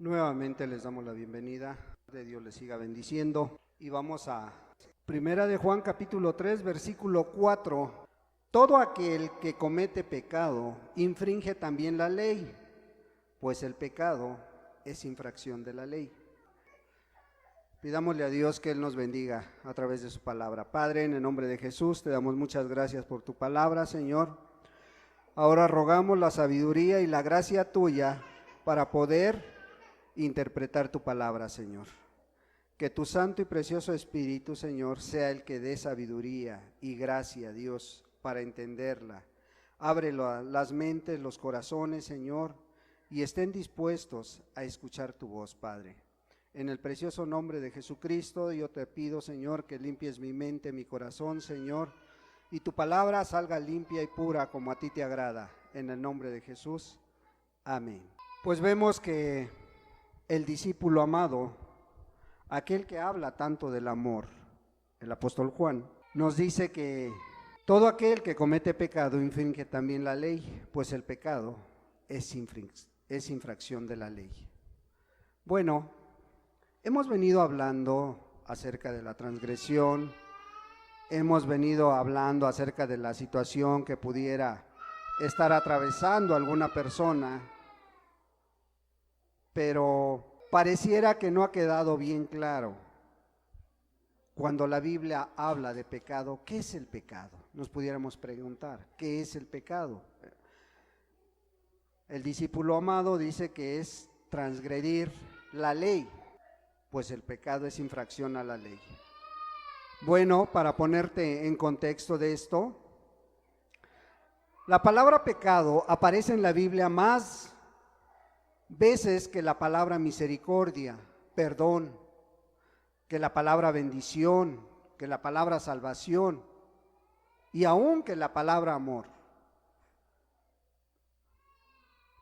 Nuevamente les damos la bienvenida, de Dios les siga bendiciendo y vamos a Primera de Juan capítulo 3 versículo 4. Todo aquel que comete pecado infringe también la ley, pues el pecado es infracción de la ley. Pidámosle a Dios que Él nos bendiga a través de su palabra. Padre, en el nombre de Jesús, te damos muchas gracias por tu palabra, Señor. Ahora rogamos la sabiduría y la gracia tuya para poder interpretar tu palabra, Señor. Que tu santo y precioso Espíritu, Señor, sea el que dé sabiduría y gracia, Dios, para entenderla. Ábrelo las mentes, los corazones, Señor, y estén dispuestos a escuchar tu voz, Padre. En el precioso nombre de Jesucristo, yo te pido, Señor, que limpies mi mente, mi corazón, Señor, y tu palabra salga limpia y pura como a ti te agrada. En el nombre de Jesús, amén. Pues vemos que el discípulo amado, aquel que habla tanto del amor, el apóstol Juan, nos dice que todo aquel que comete pecado infringe también la ley, pues el pecado es infracción de la ley. Bueno, hemos venido hablando acerca de la transgresión, hemos venido hablando acerca de la situación que pudiera estar atravesando alguna persona, pero pareciera que no ha quedado bien claro. Cuando la Biblia habla de pecado, ¿qué es el pecado? Nos pudiéramos preguntar, ¿qué es el pecado? El discípulo amado dice que es transgredir la ley, pues el pecado es infracción a la ley. Bueno, para ponerte en contexto de esto, la palabra pecado aparece en la Biblia más veces que la palabra misericordia, perdón, que la palabra bendición, que la palabra salvación y aún que la palabra amor.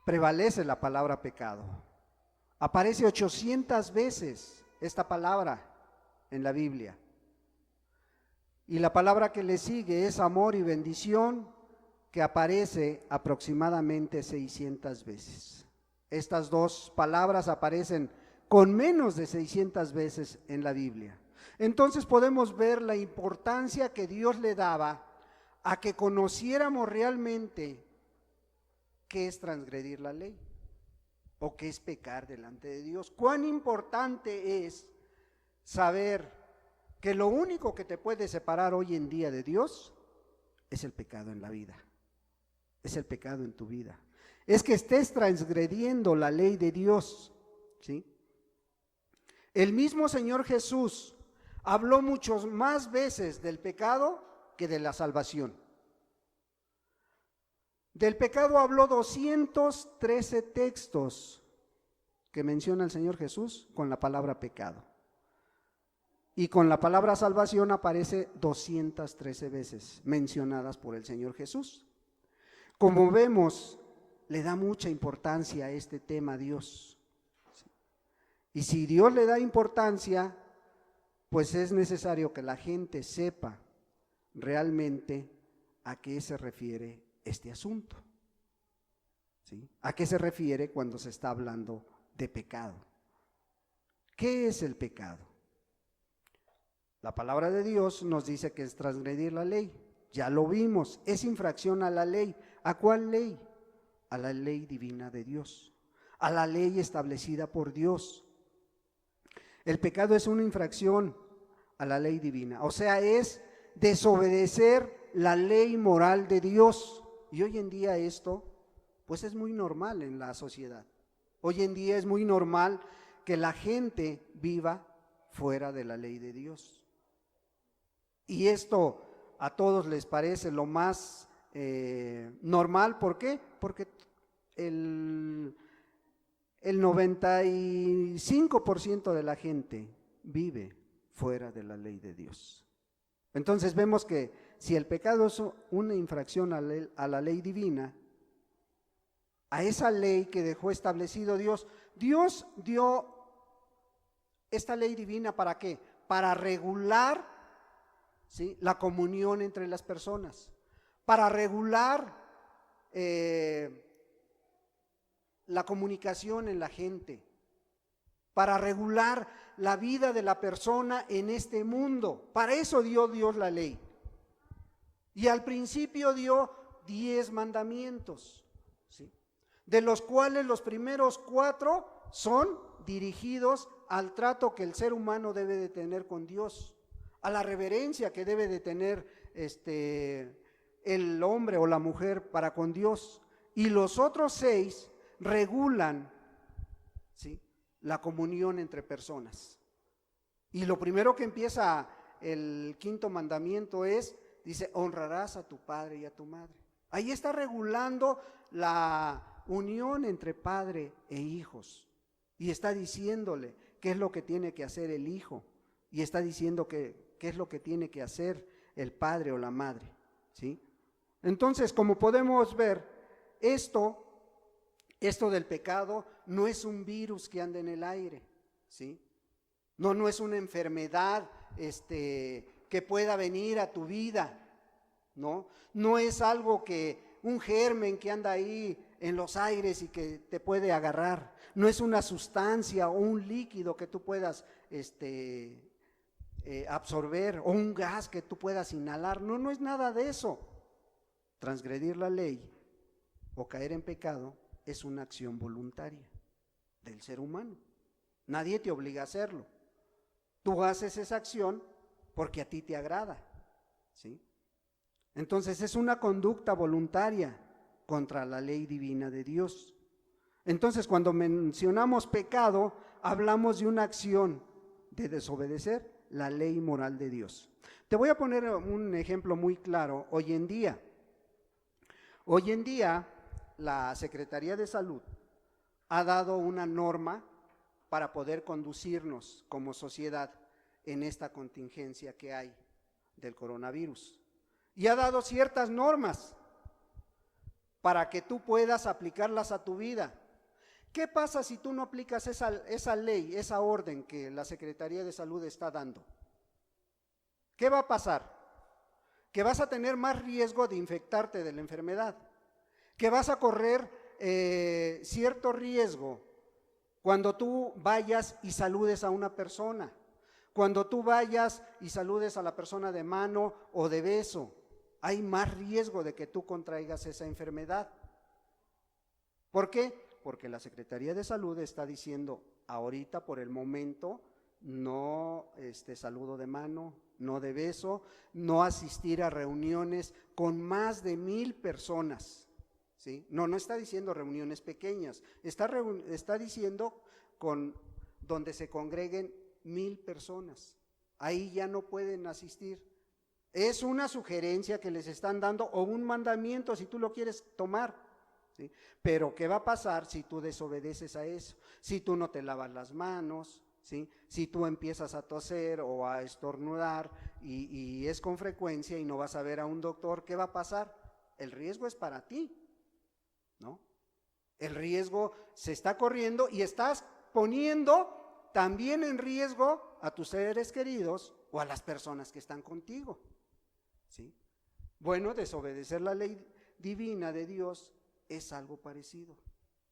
Prevalece la palabra pecado. Aparece 800 veces esta palabra en la Biblia. Y la palabra que le sigue es amor y bendición, que aparece aproximadamente 600 veces. Estas dos palabras aparecen con menos de 600 veces en la Biblia. Entonces podemos ver la importancia que Dios le daba a que conociéramos realmente qué es transgredir la ley o qué es pecar delante de Dios. Cuán importante es saber que lo único que te puede separar hoy en día de Dios es el pecado en la vida, es el pecado en tu vida. Es que estés transgrediendo la ley de Dios, ¿sí? El mismo Señor Jesús habló muchas más veces del pecado que de la salvación. Del pecado habló 213 textos que menciona el Señor Jesús con la palabra pecado. Y con la palabra salvación aparece 213 veces mencionadas por el Señor Jesús. Como vemos, le da mucha importancia a este tema Dios. Y si Dios le da importancia, pues es necesario que la gente sepa realmente a qué se refiere este asunto. ¿Sí? ¿A qué se refiere cuando se está hablando de pecado? ¿Qué es el pecado? La palabra de Dios nos dice que es transgredir la ley. Ya lo vimos, es infracción a la ley. ¿A cuál ley? A la ley divina de Dios, a la ley establecida por Dios. El pecado es una infracción a la ley divina, o sea, es desobedecer la ley moral de Dios. Y hoy en día esto, pues es muy normal en la sociedad. Hoy en día es muy normal que la gente viva fuera de la ley de Dios. Y esto a todos les parece lo más normal. ¿Por qué? Porque el 95% de la gente vive fuera de la ley de Dios. Entonces vemos que si el pecado es una infracción a la ley divina, a esa ley que dejó establecido Dios, Dios dio esta ley divina ¿para qué? Para regular, ¿sí?, la comunión entre las personas, para regular la comunicación en la gente, para regular la vida de la persona en este mundo. Para eso dio Dios la ley. Y al principio dio 10 mandamientos, ¿sí? De los cuales los primeros 4 son dirigidos al trato que el ser humano debe de tener con Dios, a la reverencia que debe de tener el hombre o la mujer para con Dios. Y los otros 6 regulan, ¿sí?, la comunión entre personas. Y lo primero que empieza el 5.º mandamiento dice, honrarás a tu padre y a tu madre. Ahí está regulando la unión entre padre e hijos. Y está diciéndole qué es lo que tiene que hacer el hijo. Y está diciendo qué es lo que tiene que hacer el padre o la madre, ¿sí? Entonces, como podemos ver, esto del pecado no es un virus que anda en el aire, ¿sí? No es una enfermedad que pueda venir a tu vida, no es algo un germen que anda ahí en los aires y que te puede agarrar, no es una sustancia o un líquido que tú puedas absorber o un gas que tú puedas inhalar, no es nada de eso. Transgredir la ley o caer en pecado es una acción voluntaria del ser humano. Nadie te obliga a hacerlo. Tú haces esa acción porque a ti te agrada, ¿sí? Entonces es una conducta voluntaria contra la ley divina de Dios. Entonces cuando mencionamos pecado, hablamos de una acción de desobedecer la ley moral de Dios. Te voy a poner un ejemplo muy claro. Hoy en día, la Secretaría de Salud ha dado una norma para poder conducirnos como sociedad en esta contingencia que hay del coronavirus. Y ha dado ciertas normas para que tú puedas aplicarlas a tu vida. ¿Qué pasa si tú no aplicas esa ley, esa orden que la Secretaría de Salud está dando? ¿Qué va a pasar? Que vas a tener más riesgo de infectarte de la enfermedad, que vas a correr cierto riesgo cuando tú vayas y saludes a una persona, cuando tú vayas y saludes a la persona de mano o de beso, hay más riesgo de que tú contraigas esa enfermedad. ¿Por qué? Porque la Secretaría de Salud está diciendo, ahorita por el momento, no saludo de mano, no de beso, no asistir a reuniones con más de 1,000 personas, ¿sí? No está diciendo reuniones pequeñas, está diciendo donde se congreguen 1,000 personas. Ahí ya no pueden asistir. Es una sugerencia que les están dando o un mandamiento si tú lo quieres tomar, ¿sí? Pero ¿qué va a pasar si tú desobedeces a eso? Si tú no te lavas las manos, ¿sí? Si tú empiezas a toser o a estornudar y es con frecuencia y no vas a ver a un doctor, ¿qué va a pasar? El riesgo es para ti, ¿no? El riesgo se está corriendo y estás poniendo también en riesgo a tus seres queridos o a las personas que están contigo, ¿sí? Bueno, desobedecer la ley divina de Dios es algo parecido,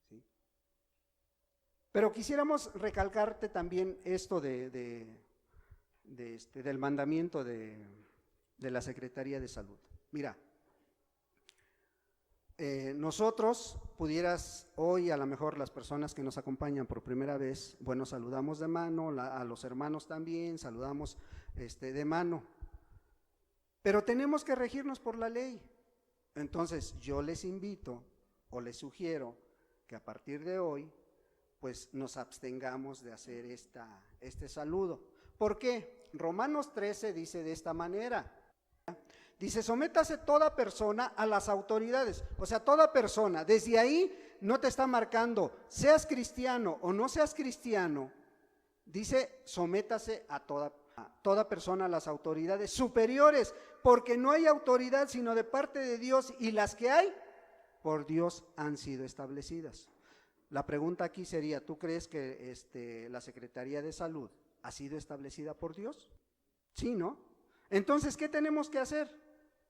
¿sí? Pero quisiéramos recalcarte también esto del mandamiento de la Secretaría de Salud. Mira, nosotros pudieras hoy, a lo mejor las personas que nos acompañan por primera vez, bueno, saludamos de mano, a los hermanos también, saludamos de mano, pero tenemos que regirnos por la ley. Entonces yo les invito o les sugiero que a partir de hoy pues nos abstengamos de hacer este saludo. ¿Por qué? Romanos 13 dice de esta manera, dice, sométase toda persona a las autoridades, o sea, toda persona. Desde ahí no te está marcando, seas cristiano o no seas cristiano, dice, sométase a toda persona a las autoridades superiores, porque no hay autoridad sino de parte de Dios, y las que hay, por Dios han sido establecidas. La pregunta aquí sería, ¿tú crees que la Secretaría de Salud ha sido establecida por Dios? Sí, ¿no? Entonces, ¿qué tenemos que hacer?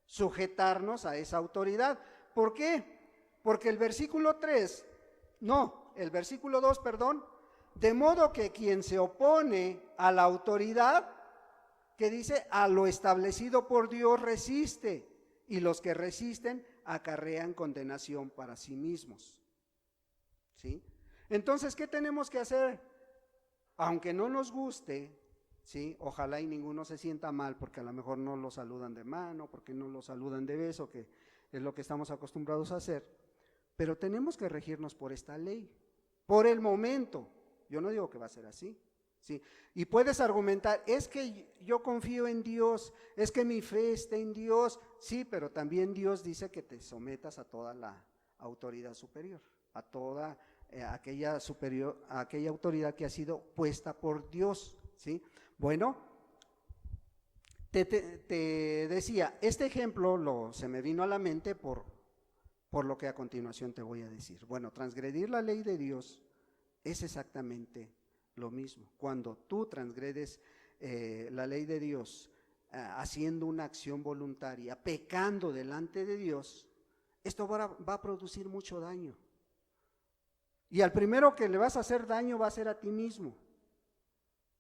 Sujetarnos a esa autoridad. ¿Por qué? Porque el versículo 2, De modo que quien se opone a la autoridad, que dice, a lo establecido por Dios resiste, y los que resisten acarrean condenación para sí mismos. ¿Sí? Entonces, ¿qué tenemos que hacer? Aunque no nos guste, ¿sí? Ojalá y ninguno se sienta mal porque a lo mejor no lo saludan de mano, porque no lo saludan de beso, que es lo que estamos acostumbrados a hacer, pero tenemos que regirnos por esta ley, por el momento. Yo no digo que va a ser así, ¿sí? Y puedes argumentar, es que yo confío en Dios, es que mi fe está en Dios, sí, pero también Dios dice que te sometas a toda la autoridad superior, a toda aquella autoridad que ha sido puesta por Dios, ¿sí? Bueno, te decía, este ejemplo se me vino a la mente por lo que a continuación te voy a decir. Bueno, transgredir la ley de Dios es exactamente lo mismo. Cuando tú transgredes la ley de Dios, haciendo una acción voluntaria, pecando delante de Dios, esto va a producir mucho daño. Y al primero que le vas a hacer daño va a ser a ti mismo.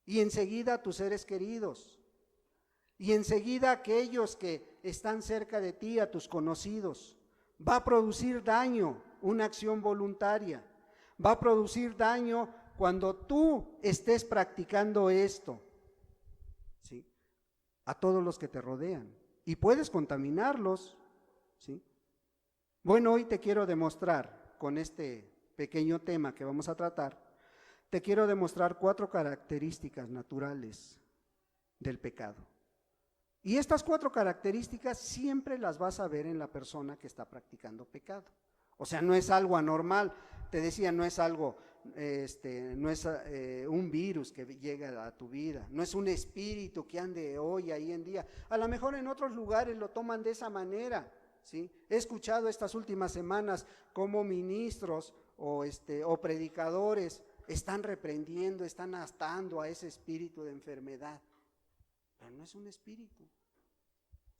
Y enseguida a tus seres queridos. Y enseguida a aquellos que están cerca de ti, a tus conocidos. Va a producir daño una acción voluntaria. Va a producir daño cuando tú estés practicando esto, ¿sí? A todos los que te rodean. Y puedes contaminarlos, ¿sí? Bueno, hoy te quiero demostrar, con este pequeño tema que vamos a tratar, te quiero demostrar 4 características naturales del pecado. Y estas 4 características siempre las vas a ver en la persona que está practicando pecado. O sea, no es algo anormal, te decía, no es algo, no es un virus que llega a tu vida, no es un espíritu que ande hoy, ahí en día. A lo mejor en otros lugares lo toman de esa manera, ¿sí? He escuchado estas últimas semanas cómo ministros o predicadores están reprendiendo, están atando a ese espíritu de enfermedad. Pero no es un espíritu,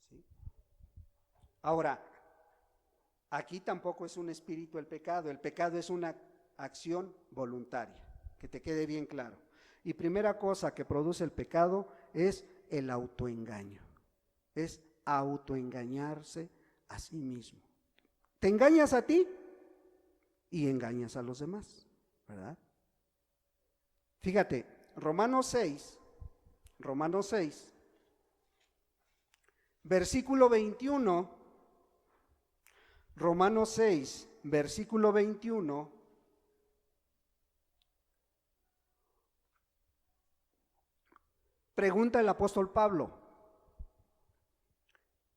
¿sí? Ahora, aquí tampoco es un espíritu el pecado es una acción voluntaria, que te quede bien claro. Y primera cosa que produce el pecado es el autoengaño, es autoengañarse a sí mismo. Te engañas a ti y engañas a los demás, ¿verdad? Fíjate, Romanos 6, versículo 21, Romanos 6, versículo 21, pregunta el apóstol Pablo,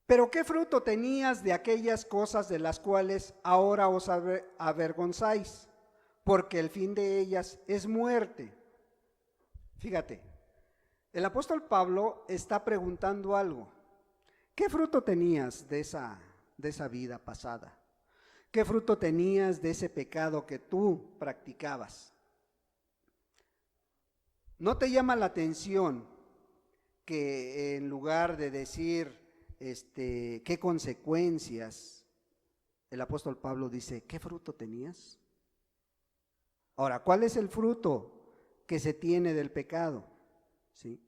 ¿pero qué fruto tenías de aquellas cosas de las cuales ahora os avergonzáis? Porque el fin de ellas es muerte. Fíjate, el apóstol Pablo está preguntando algo. ¿Qué fruto tenías de esa vida pasada? ¿Qué fruto tenías de ese pecado que tú practicabas? ¿No te llama la atención que en lugar de decir qué consecuencias, el apóstol Pablo dice, ¿qué fruto tenías? Ahora, ¿cuál es el fruto que se tiene del pecado? ¿Sí?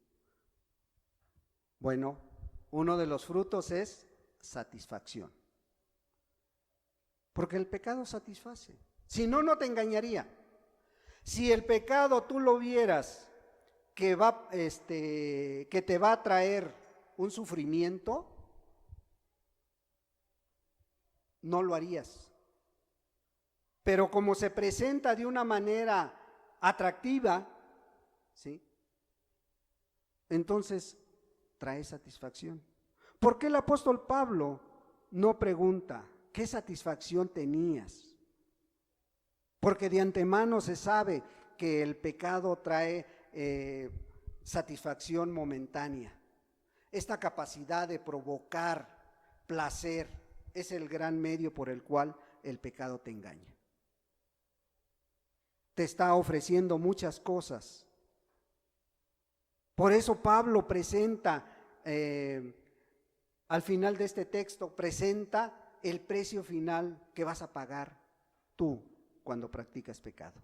Bueno, uno de los frutos es satisfacción. Porque el pecado satisface. Si no, no te engañaría. Si el pecado tú lo vieras que te va a traer un sufrimiento, no lo harías. Pero como se presenta de una manera atractiva, ¿sí? Entonces trae satisfacción. ¿Por qué el apóstol Pablo no pregunta qué satisfacción tenías? Porque de antemano se sabe que el pecado trae satisfacción momentánea. Esta capacidad de provocar placer es el gran medio por el cual el pecado te engaña. Te está ofreciendo muchas cosas. Por eso Pablo presenta, al final de este texto, presenta el precio final que vas a pagar tú cuando practicas pecado.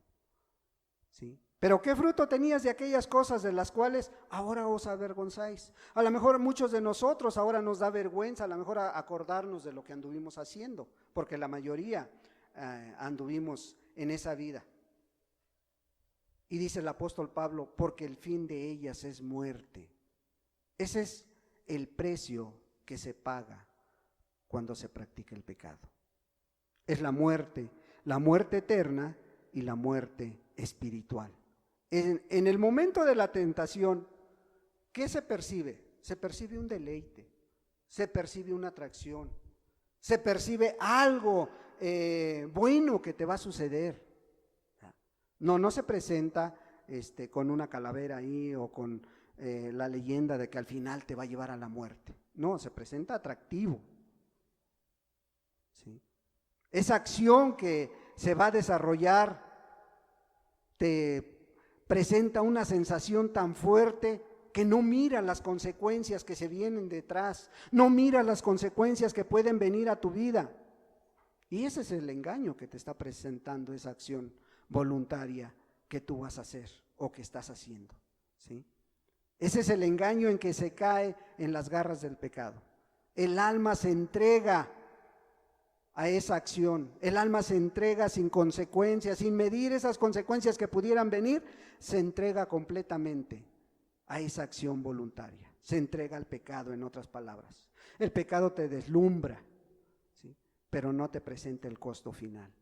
¿sí? Pero ¿qué fruto tenías de aquellas cosas de las cuales ahora os avergonzáis? A lo mejor muchos de nosotros ahora nos da vergüenza, a lo mejor acordarnos de lo que anduvimos haciendo, porque la mayoría anduvimos en esa vida. Y dice el apóstol Pablo, porque el fin de ellas es muerte. Ese es el precio que se paga cuando se practica el pecado. Es la muerte eterna y la muerte espiritual. En el momento de la tentación, ¿qué se percibe? Se percibe un deleite, se percibe una atracción, se percibe algo bueno que te va a suceder. No se presenta con una calavera ahí o con la leyenda de que al final te va a llevar a la muerte. No, se presenta atractivo. ¿Sí? Esa acción que se va a desarrollar te presenta una sensación tan fuerte que no mira las consecuencias que se vienen detrás, no mira las consecuencias que pueden venir a tu vida. Y ese es el engaño que te está presentando esa acción voluntaria que tú vas a hacer o que estás haciendo, ¿sí? Ese es el engaño en que se cae en las garras del pecado. El alma se entrega a esa acción, el alma se entrega sin consecuencias, sin medir esas consecuencias que pudieran venir, se entrega completamente a esa acción voluntaria, se entrega al pecado, en otras palabras. El pecado te deslumbra, ¿sí? Pero no te presenta el costo final.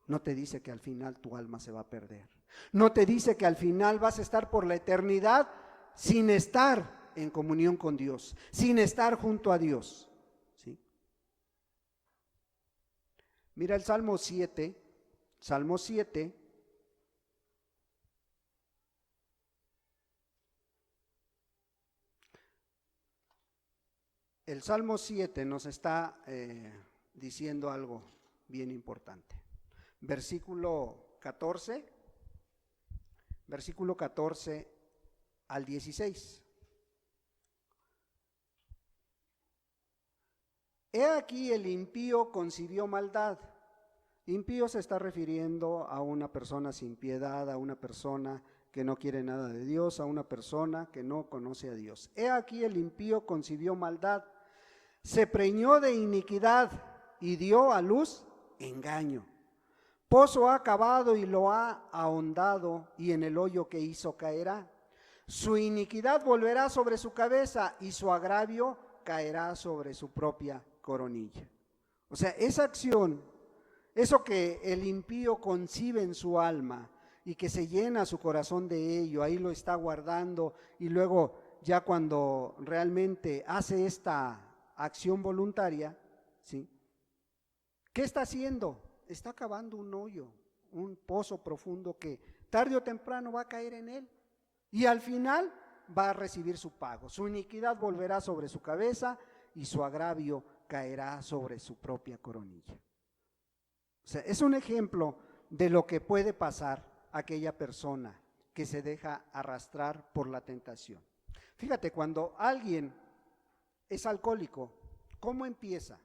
No te dice que al final tu alma se va a perder. No te dice que al final vas a estar por la eternidad sin estar en comunión con Dios, sin estar junto a Dios, ¿sí? Mira el Salmo 7, Salmo 7. El Salmo 7 nos está diciendo algo bien importante. Versículo 14 al 16. He aquí el impío concibió maldad. Impío se está refiriendo a una persona sin piedad, a una persona que no quiere nada de Dios, a una persona que no conoce a Dios. He aquí el impío concibió maldad, se preñó de iniquidad y dio a luz engaño. Pozo ha cavado y lo ha ahondado, y en el hoyo que hizo caerá. Su iniquidad volverá sobre su cabeza y su agravio caerá sobre su propia coronilla. O sea, esa acción, eso que el impío concibe en su alma y que se llena su corazón de ello, ahí lo está guardando, y luego ya cuando realmente hace esta acción voluntaria, ¿sí? ¿Qué está haciendo? Está cavando un hoyo, un pozo profundo que tarde o temprano va a caer en él, y al final va a recibir su pago. Su iniquidad volverá sobre su cabeza y su agravio caerá sobre su propia coronilla. O sea, es un ejemplo de lo que puede pasar a aquella persona que se deja arrastrar por la tentación. Fíjate, cuando alguien es alcohólico, ¿cómo empieza?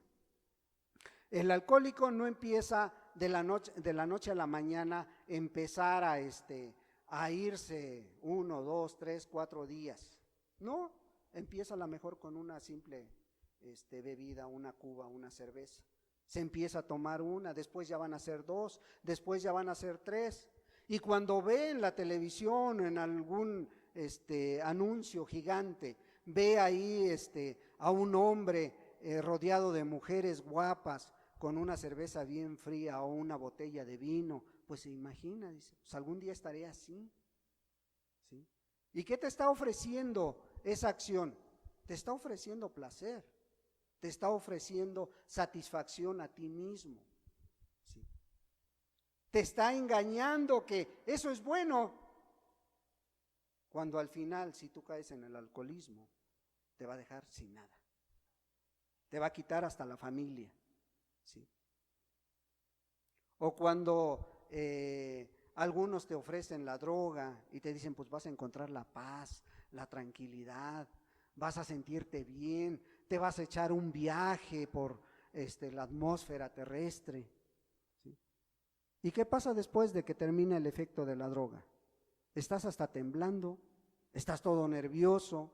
El alcohólico no empieza de la noche a la mañana empezar a irse 1, 2, 3, 4 días. No, empieza a lo mejor con una simple bebida, una cuba, una cerveza. Se empieza a tomar una, después ya van a ser 2, después ya van a ser 3. Y cuando ve en la televisión, en algún anuncio gigante, ve ahí a un hombre rodeado de mujeres guapas, con una cerveza bien fría o una botella de vino, pues se imagina, dice, pues algún día estaré así, ¿sí? ¿Y qué te está ofreciendo esa acción? Te está ofreciendo placer, te está ofreciendo satisfacción a ti mismo, ¿sí? Te está engañando que eso es bueno, cuando al final, si tú caes en el alcoholismo, te va a dejar sin nada, te va a quitar hasta la familia. ¿Sí? O cuando algunos te ofrecen la droga y te dicen, pues vas a encontrar la paz, la tranquilidad, vas a sentirte bien, te vas a echar un viaje por la atmósfera terrestre, ¿sí? ¿Y qué pasa después de que termina el efecto de la droga? Estás hasta temblando, estás todo nervioso,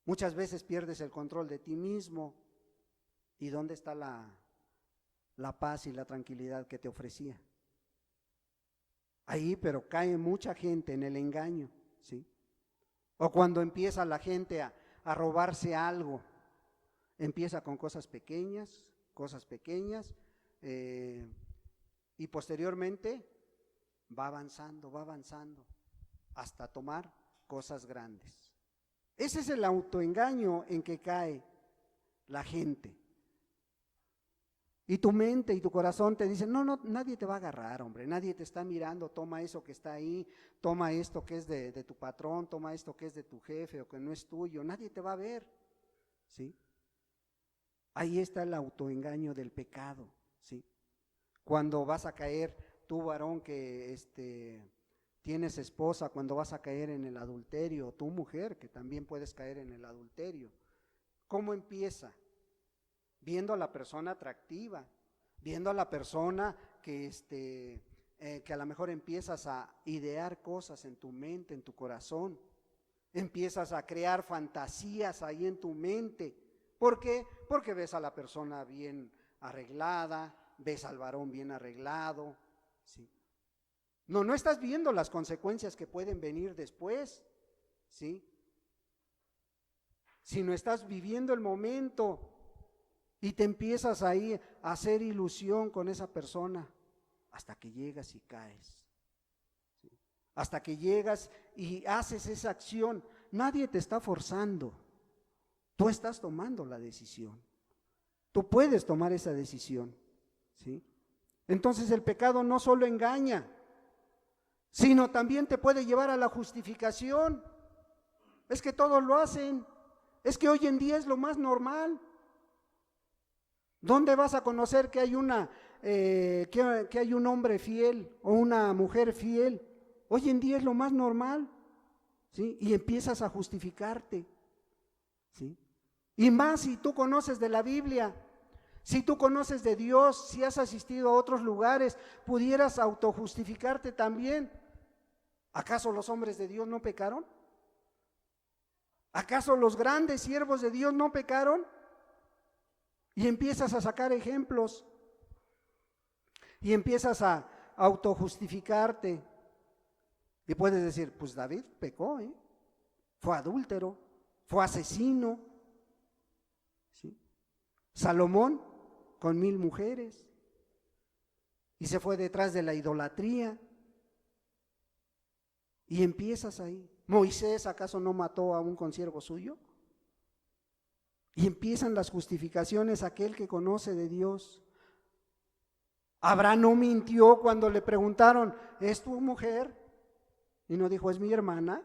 muchas veces pierdes el control de ti mismo. ¿Y dónde está la paz y la tranquilidad que te ofrecía? Ahí, pero cae mucha gente en el engaño, ¿sí? O cuando empieza la gente a robarse algo, empieza con cosas pequeñas, y posteriormente va avanzando, hasta tomar cosas grandes. Ese es el autoengaño en que cae la gente. Y tu mente y tu corazón te dicen, no, nadie te va a agarrar, hombre, nadie te está mirando, toma eso que está ahí, toma esto que es de tu patrón, toma esto que es de tu jefe o que no es tuyo, nadie te va a ver, ¿sí? Ahí está el autoengaño del pecado, ¿sí? Cuando vas a caer, tú varón que tienes esposa, cuando vas a caer en el adulterio, tú mujer que también puedes caer en el adulterio, ¿cómo empieza? Viendo a la persona atractiva, viendo a la persona que a lo mejor empiezas a idear cosas en tu mente, en tu corazón, empiezas a crear fantasías ahí en tu mente. ¿Por qué? Porque ves a la persona bien arreglada, ves al varón bien arreglado, ¿sí? No estás viendo las consecuencias que pueden venir después, ¿sí? Sino estás viviendo el momento. Y te empiezas ahí a hacer ilusión con esa persona hasta que llegas y caes. ¿Sí? Hasta que llegas y haces esa acción. Nadie te está forzando. Tú estás tomando la decisión. Tú puedes tomar esa decisión. ¿Sí? Entonces el pecado no solo engaña, sino también te puede llevar a la justificación. Es que todos lo hacen. Es que hoy en día es lo más normal. ¿Dónde vas a conocer que hay que hay un hombre fiel o una mujer fiel? Hoy en día es lo más normal, ¿sí? Y empiezas a justificarte, ¿sí? Y más si tú conoces de la Biblia, si tú conoces de Dios, si has asistido a otros lugares, pudieras autojustificarte también. ¿Acaso los hombres de Dios no pecaron? ¿Acaso los grandes siervos de Dios no pecaron? Y empiezas a sacar ejemplos y empiezas a autojustificarte y puedes decir, pues David pecó, fue adúltero, fue asesino, ¿sí? Salomón con 1000 mujeres y se fue detrás de la idolatría y empiezas ahí. ¿Moisés acaso no mató a un consiervo suyo? Y empiezan las justificaciones, aquel que conoce de Dios. Abraham no mintió cuando le preguntaron, ¿es tu mujer? Y no dijo, es mi hermana.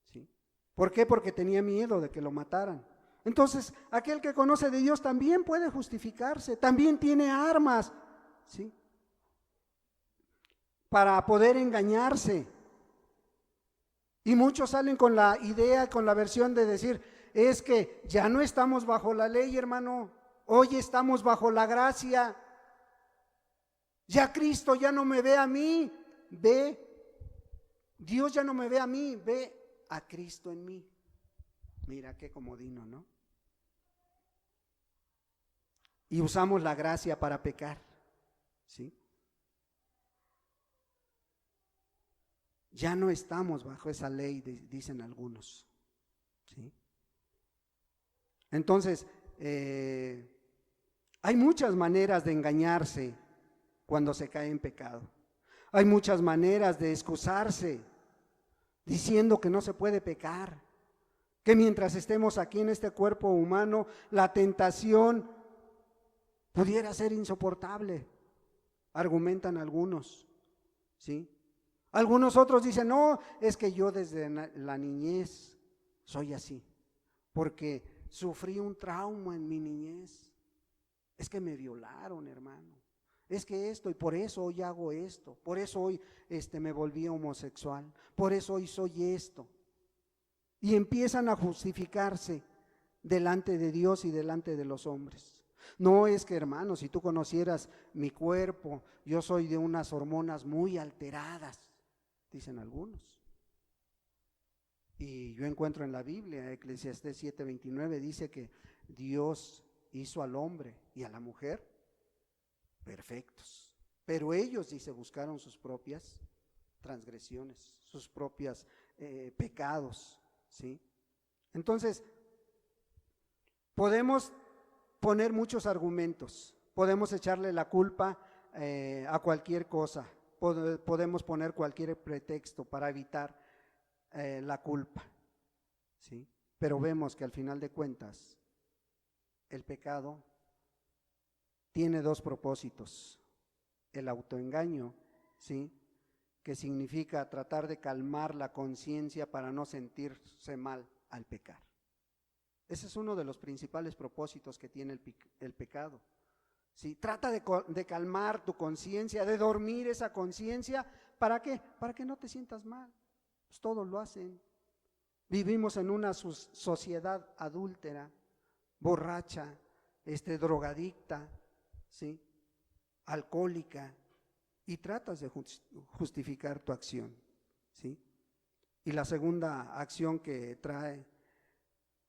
¿Sí? ¿Por qué? Porque tenía miedo de que lo mataran. Entonces, aquel que conoce de Dios también puede justificarse, también tiene armas, ¿sí? Para poder engañarse. Y muchos salen con la idea, con la versión de decir, es que ya no estamos bajo la ley, hermano, hoy estamos bajo la gracia. Ya Cristo ya no me ve a mí, Dios ya no me ve a mí, ve a Cristo en mí. Mira qué comodino, ¿no? Y usamos la gracia para pecar, ¿sí? Ya no estamos bajo esa ley, dicen algunos, ¿sí? Entonces, hay muchas maneras de engañarse cuando se cae en pecado. Hay muchas maneras de excusarse diciendo que no se puede pecar, que mientras estemos aquí en este cuerpo humano, la tentación pudiera ser insoportable, argumentan algunos, ¿sí? Algunos otros dicen, no, es que yo desde la niñez soy así, porque sufrí un trauma en mi niñez. Es que me violaron, hermano. Es que esto, y por eso hoy hago esto, por eso hoy me volví homosexual, por eso hoy soy esto. Y empiezan a justificarse delante de Dios y delante de los hombres. No, es que, hermano, si tú conocieras mi cuerpo, yo soy de unas hormonas muy alteradas, dicen algunos. Y yo encuentro en la Biblia, Eclesiastés 7:29, dice que Dios hizo al hombre y a la mujer perfectos. Pero ellos, dice, buscaron sus propias transgresiones, sus propios pecados, ¿sí? Entonces, podemos poner muchos argumentos, podemos echarle la culpa a cualquier cosa, podemos poner cualquier pretexto para evitar la culpa, ¿sí? Pero vemos que al final de cuentas, el pecado tiene dos propósitos: el autoengaño, ¿sí?, que significa tratar de calmar la conciencia para no sentirse mal al pecar. Ese es uno de los principales propósitos que tiene el pecado, ¿sí? Trata de calmar tu conciencia, de dormir esa conciencia. ¿Para qué? Para que no te sientas mal. Pues todos lo hacen. Vivimos en una sociedad adúltera, borracha, drogadicta, ¿sí?, alcohólica, y tratas de justificar tu acción, ¿sí? Y la segunda acción que trae,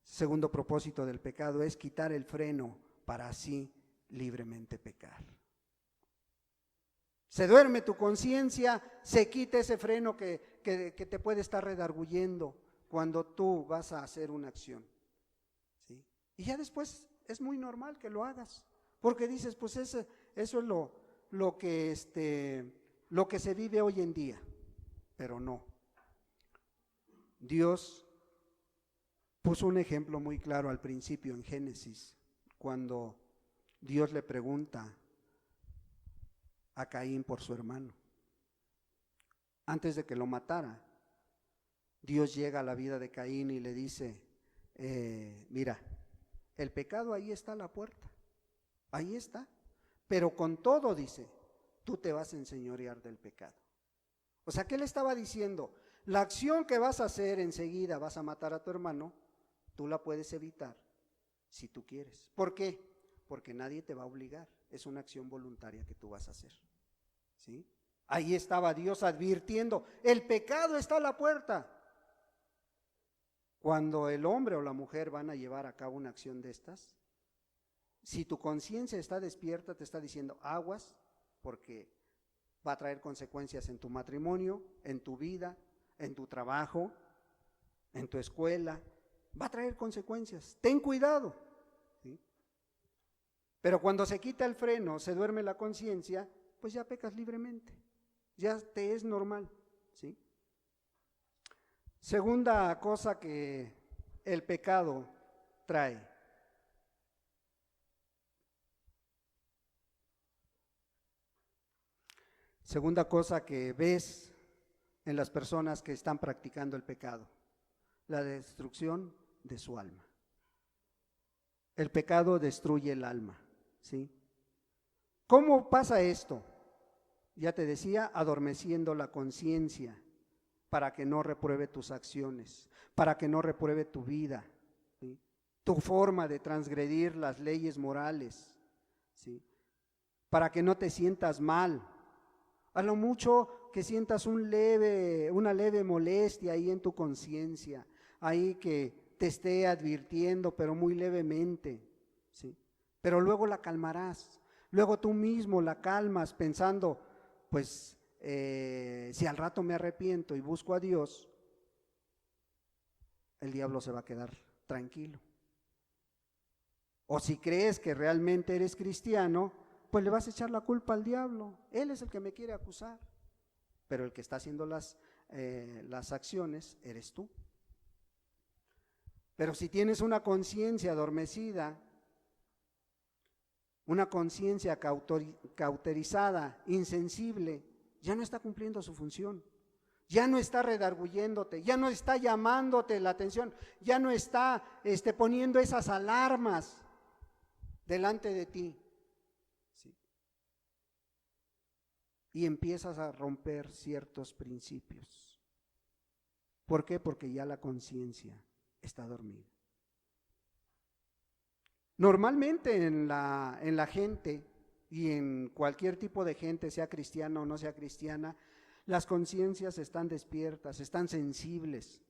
segundo propósito del pecado, es quitar el freno para así libremente pecar. Se duerme tu conciencia, se quita ese freno que te puede estar redarguyendo cuando tú vas a hacer una acción, ¿sí? Y ya después es muy normal que lo hagas, porque dices, pues eso es lo que se vive hoy en día. Pero no. Dios puso un ejemplo muy claro al principio en Génesis, cuando Dios le pregunta a Caín por su hermano. Antes de que lo matara, Dios llega a la vida de Caín y le dice, mira, el pecado ahí está a la puerta, ahí está, pero con todo, dice, tú te vas a enseñorear del pecado. O sea, ¿qué le estaba diciendo? La acción que vas a hacer enseguida, vas a matar a tu hermano, tú la puedes evitar si tú quieres. ¿Por qué? Porque nadie te va a obligar, es una acción voluntaria que tú vas a hacer, ¿sí? Ahí estaba Dios advirtiendo, el pecado está a la puerta. Cuando el hombre o la mujer van a llevar a cabo una acción de estas, si tu conciencia está despierta, te está diciendo aguas, porque va a traer consecuencias en tu matrimonio, en tu vida, en tu trabajo, en tu escuela, va a traer consecuencias, ten cuidado, ¿sí? Pero cuando se quita el freno, se duerme la conciencia, pues ya pecas libremente, ya te es normal, ¿sí? Segunda cosa que el pecado trae: segunda cosa que ves en las personas que están practicando el pecado, la destrucción de su alma. El pecado destruye el alma, ¿sí? ¿Cómo pasa esto? Ya te decía, adormeciendo la conciencia para que no repruebe tus acciones, para que no repruebe tu vida, ¿sí?, tu forma de transgredir las leyes morales, ¿sí?, para que no te sientas mal. A lo mucho que sientas una leve molestia ahí en tu conciencia, ahí que te esté advirtiendo, pero muy levemente, ¿sí? Pero luego la calmarás, luego tú mismo la calmas pensando, pues si al rato me arrepiento y busco a Dios, el diablo se va a quedar tranquilo. O si crees que realmente eres cristiano, pues le vas a echar la culpa al diablo. Él es el que me quiere acusar, pero el que está haciendo las acciones eres tú. Pero si tienes una conciencia adormecida, una conciencia cauterizada, insensible, ya no está cumpliendo su función, ya no está redarguyéndote, ya no está llamándote la atención, ya no está poniendo esas alarmas delante de ti, ¿sí? Y empiezas a romper ciertos principios. ¿Por qué? Porque ya la conciencia está dormida. Normalmente en la gente y en cualquier tipo de gente, sea cristiana o no sea cristiana, las conciencias están despiertas, están sensibles.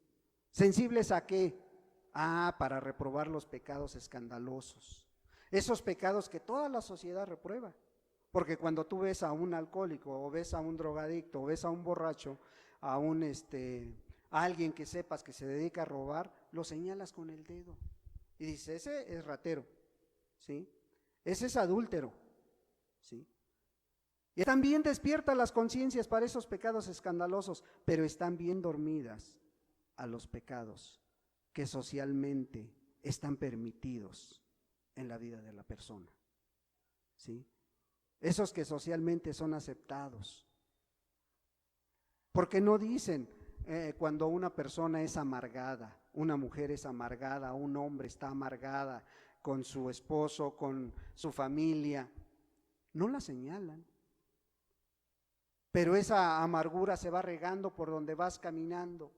¿Sensibles a qué? Para reprobar los pecados escandalosos. Esos pecados que toda la sociedad reprueba. Porque cuando tú ves a un alcohólico, o ves a un drogadicto, o ves a un borracho, a alguien que sepas que se dedica a robar, lo señalas con el dedo. Y dices, ese es ratero, ¿sí? Ese es adúltero, ¿sí? Y están bien despiertas las conciencias para esos pecados escandalosos, pero están bien dormidas a los pecados que socialmente están permitidos en la vida de la persona, ¿sí? Esos que socialmente son aceptados. Porque no dicen cuando una persona es amargada, una mujer es amargada, un hombre está amargada con su esposo, con su familia, no la señalan. Pero esa amargura se va regando por donde vas caminando.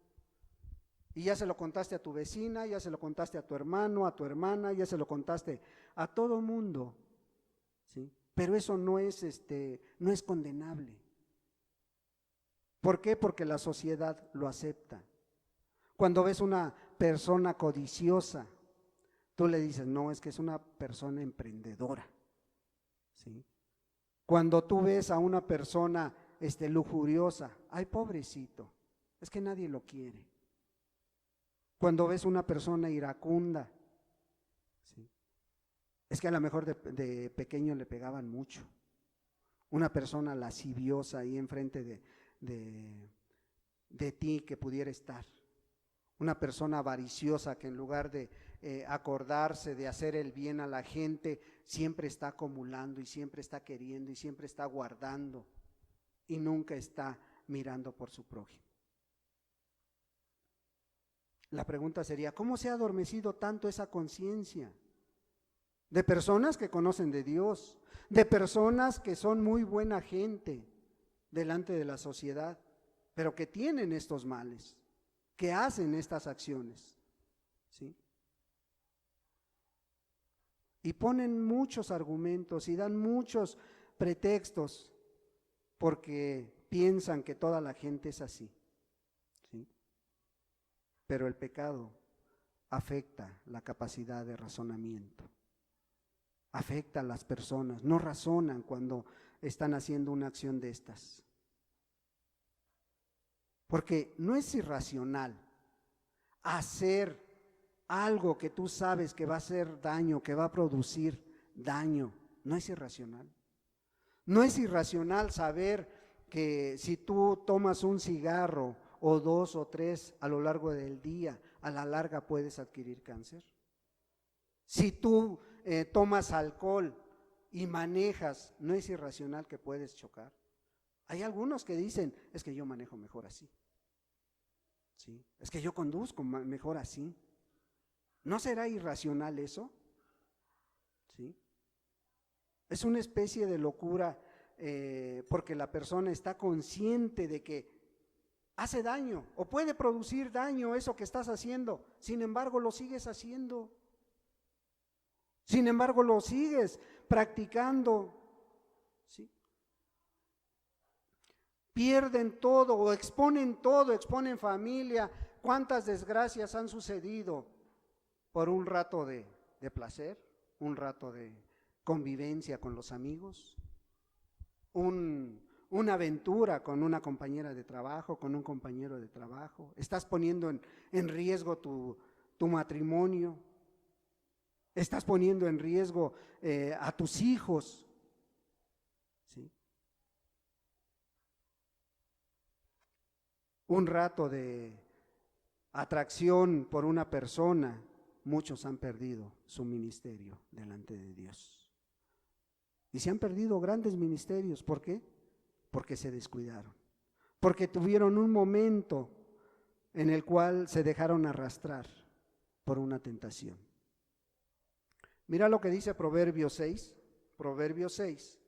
Y ya se lo contaste a tu vecina, ya se lo contaste a tu hermano, a tu hermana, ya se lo contaste a todo mundo, ¿sí? Pero eso no es condenable. ¿Por qué? Porque la sociedad lo acepta. Cuando ves una persona codiciosa, tú le dices, no, es que es una persona emprendedora, ¿sí? Cuando tú ves a una persona lujuriosa, ay, pobrecito, es que nadie lo quiere. Cuando ves una persona iracunda, ¿sí? Es que a lo mejor de pequeño le pegaban mucho. Una persona lasciviosa ahí enfrente de ti que pudiera estar. Una persona avariciosa que en lugar de acordarse de hacer el bien a la gente, siempre está acumulando y siempre está queriendo y siempre está guardando y nunca está mirando por su prójimo. La pregunta sería, ¿cómo se ha adormecido tanto esa conciencia? De personas que conocen de Dios, de personas que son muy buena gente delante de la sociedad, pero que tienen estos males, que hacen estas acciones, ¿sí? Y ponen muchos argumentos y dan muchos pretextos porque piensan que toda la gente es así, ¿sí? Pero el pecado afecta la capacidad de razonamiento, afecta a las personas, no razonan cuando están haciendo una acción de estas. Porque no es irracional hacer algo que tú sabes que va a hacer daño, que va a producir daño. No es irracional. No es irracional saber que si tú tomas un cigarro o 2 o 3 a lo largo del día, a la larga puedes adquirir cáncer. Si tú tomas alcohol y manejas, no es irracional que puedes chocar. Hay algunos que dicen, es que yo manejo mejor así, ¿sí? Es que yo conduzco mejor así. ¿No será irracional eso? ¿Sí? Es una especie de locura porque la persona está consciente de que hace daño o puede producir daño eso que estás haciendo, sin embargo lo sigues haciendo. Sin embargo lo sigues practicando, ¿sí? Pierden todo o exponen todo, exponen familia. ¿Cuántas desgracias han sucedido por un rato de placer, un rato de convivencia con los amigos, una aventura con una compañera de trabajo, con un compañero de trabajo? Estás poniendo en riesgo tu matrimonio, estás poniendo en riesgo a tus hijos, ¿sí? Un rato de atracción por una persona, muchos han perdido su ministerio delante de Dios. Y se han perdido grandes ministerios. ¿Por qué? Porque se descuidaron. Porque tuvieron un momento en el cual se dejaron arrastrar por una tentación. Mira lo que dice Proverbios 6. Proverbios 6.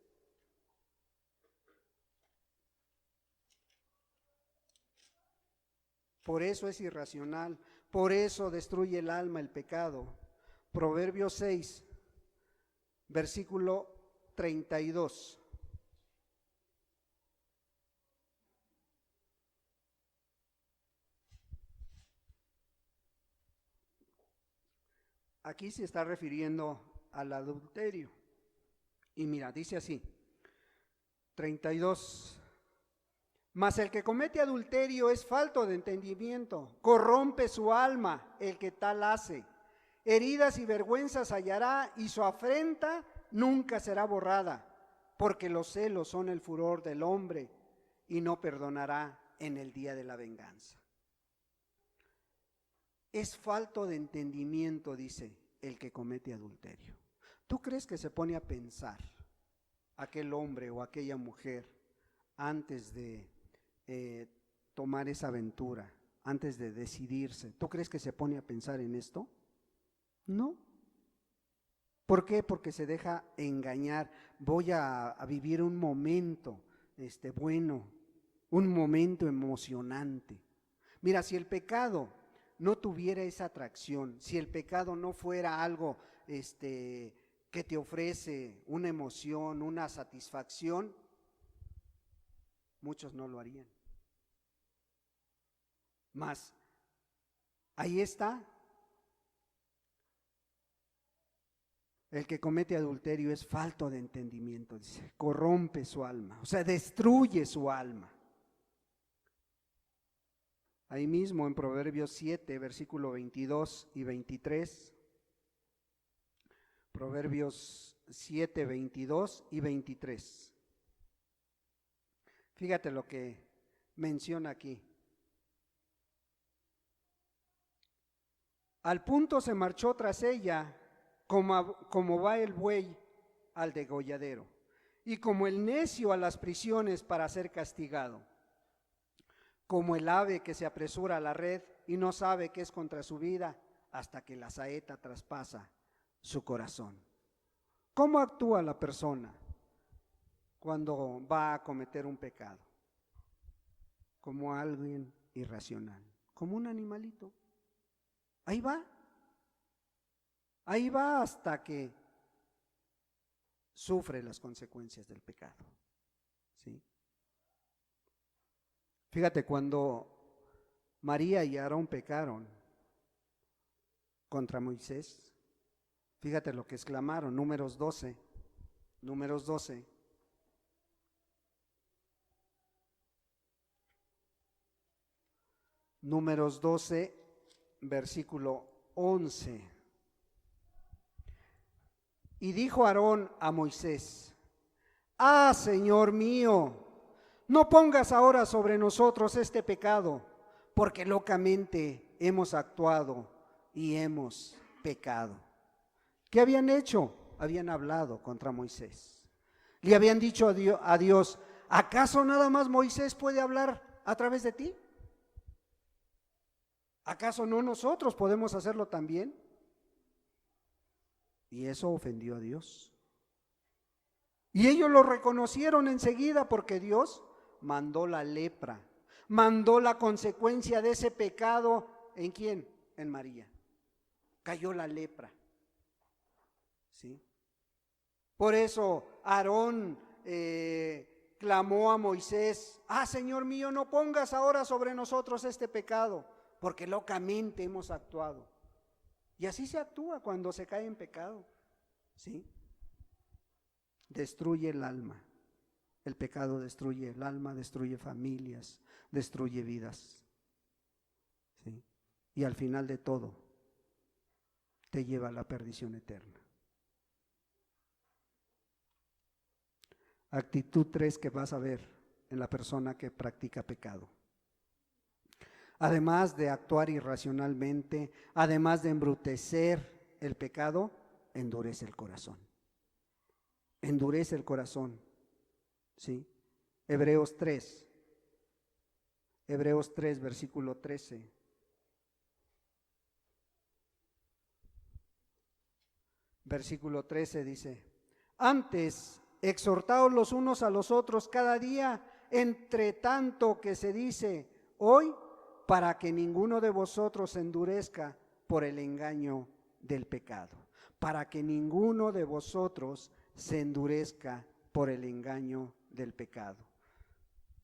Por eso es irracional, por eso destruye el alma el pecado. Proverbios 6, versículo 32. Aquí se está refiriendo al adulterio. Y mira, dice así, 32. Mas el que comete adulterio es falto de entendimiento, corrompe su alma el que tal hace. Heridas y vergüenzas hallará, y su afrenta nunca será borrada, porque los celos son el furor del hombre, y no perdonará en el día de la venganza. Es falto de entendimiento, dice, el que comete adulterio. ¿Tú crees que se pone a pensar aquel hombre o aquella mujer antes de tomar esa aventura, antes de decidirse? ¿Tú crees que se pone a pensar en esto? No. ¿Por qué? Porque se deja engañar. Voy a vivir un momento bueno, un momento emocionante. Mira, si el pecado no tuviera esa atracción, si el pecado no fuera algo que te ofrece una emoción, una satisfacción, muchos no lo harían. Mas, ahí está. El que comete adulterio es falto de entendimiento, dice, corrompe su alma, o sea, destruye su alma. Ahí mismo en Proverbios 7, versículo 22 y 23. Proverbios 7, 22 y 23. Fíjate lo que menciona aquí. Al punto se marchó tras ella, como va el buey al degolladero, y como el necio a las prisiones para ser castigado, como el ave que se apresura a la red y no sabe que es contra su vida hasta que la saeta traspasa su corazón. ¿Cómo actúa la persona cuando va a cometer un pecado? Como alguien irracional, como un animalito. Ahí va hasta que sufre las consecuencias del pecado. ¿Sí? Fíjate, cuando María y Aarón pecaron contra Moisés, fíjate lo que exclamaron, Números 12. Números 12, versículo 11. Y dijo Aarón a Moisés: Ah, Señor mío, no pongas ahora sobre nosotros este pecado, porque locamente hemos actuado y hemos pecado. ¿Qué habían hecho? Habían hablado contra Moisés. Le habían dicho a Dios: ¿acaso nada más Moisés puede hablar a través de ti? ¿Acaso no nosotros podemos hacerlo también? Y eso ofendió a Dios. Y ellos lo reconocieron enseguida, porque Dios mandó la lepra, mandó la consecuencia de ese pecado. ¿En quién? En María. Cayó la lepra. ¿Sí? Por eso Aarón clamó a Moisés: Ah, Señor mío, no pongas ahora sobre nosotros este pecado, porque locamente hemos actuado. Y así se actúa cuando se cae en pecado. ¿Sí? Destruye el alma. El pecado destruye el alma, destruye familias, destruye vidas. ¿Sí? Y al final de todo, te lleva a la perdición eterna. Actitud 3 que vas a ver en la persona que practica pecado. Además de actuar irracionalmente, además de embrutecer el pecado, endurece el corazón. Endurece el corazón. ¿Sí? Hebreos 3, versículo 13. Versículo 13 dice: Antes, exhortaos los unos a los otros cada día, entre tanto que se dice hoy, para que ninguno de vosotros se endurezca por el engaño del pecado. para que ninguno de vosotros se endurezca por el engaño del pecado.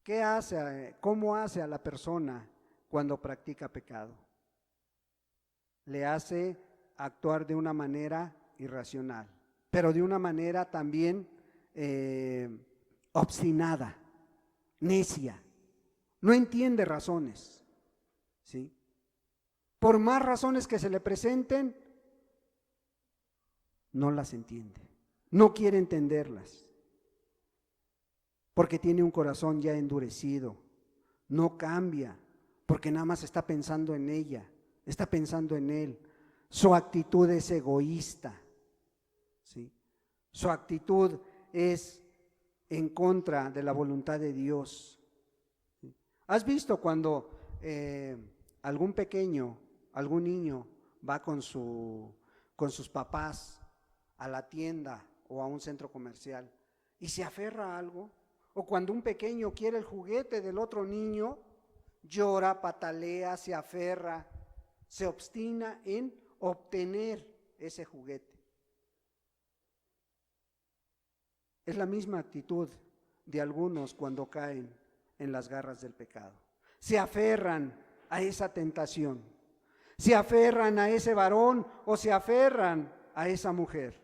¿Qué hace? ¿Cómo hace a la persona cuando practica pecado? Le hace actuar de una manera irracional, pero de una manera también obstinada, necia. No entiende razones, ¿sí? Por más razones que se le presenten, no las entiende, no quiere entenderlas, porque tiene un corazón ya endurecido, no cambia, porque nada más está pensando en ella, está pensando en él. Su actitud es egoísta, ¿sí? Su actitud es en contra de la voluntad de Dios. ¿Sí? ¿Has visto cuando algún pequeño, algún niño va con sus papás a la tienda o a un centro comercial y se aferra a algo? O cuando un pequeño quiere el juguete del otro niño, llora, patalea, se aferra, se obstina en obtener ese juguete. Es la misma actitud de algunos cuando caen en las garras del pecado. Se aferran a esa tentación, se aferran a ese varón o se aferran a esa mujer.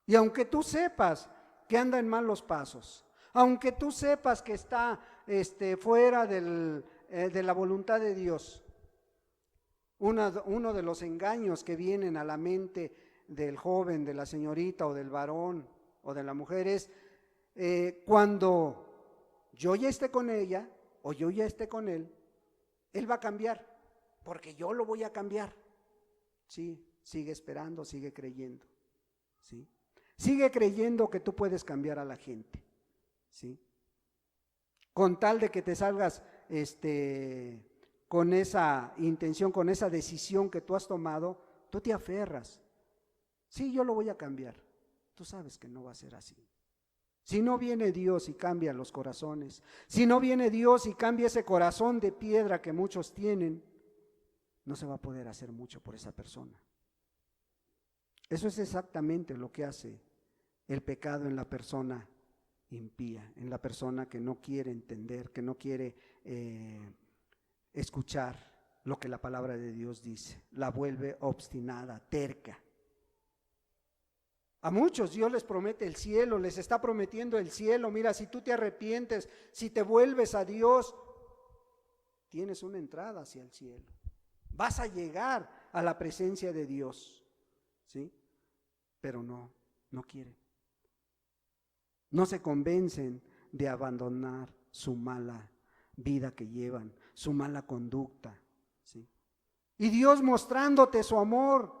Y aunque tú sepas que anda en malos pasos, aunque tú sepas que está fuera de la voluntad de Dios, uno de los engaños que vienen a la mente del joven, de la señorita o del varón o de la mujer es cuando yo ya esté con ella o yo ya esté con él, él va a cambiar porque yo lo voy a cambiar. Sí, sigue esperando, sigue creyendo, ¿sí? Sigue creyendo que tú puedes cambiar a la gente, ¿sí? Con tal de que te salgas con esa intención, con esa decisión que tú has tomado, tú te aferras. Sí, yo lo voy a cambiar. Tú sabes que no va a ser así. Si no viene Dios y cambia los corazones, si no viene Dios y cambia ese corazón de piedra que muchos tienen, no se va a poder hacer mucho por esa persona. Eso es exactamente lo que hace el pecado en la persona impía, en la persona que no quiere entender, que no quiere escuchar lo que la palabra de Dios dice. La vuelve obstinada, terca. A muchos Dios les promete el cielo, les está prometiendo el cielo. Mira, si tú te arrepientes, si te vuelves a Dios, tienes una entrada hacia el cielo. Vas a llegar a la presencia de Dios, ¿sí? Pero no quieren. No se convencen de abandonar su mala vida que llevan, su mala conducta, ¿sí? Y Dios mostrándote su amor,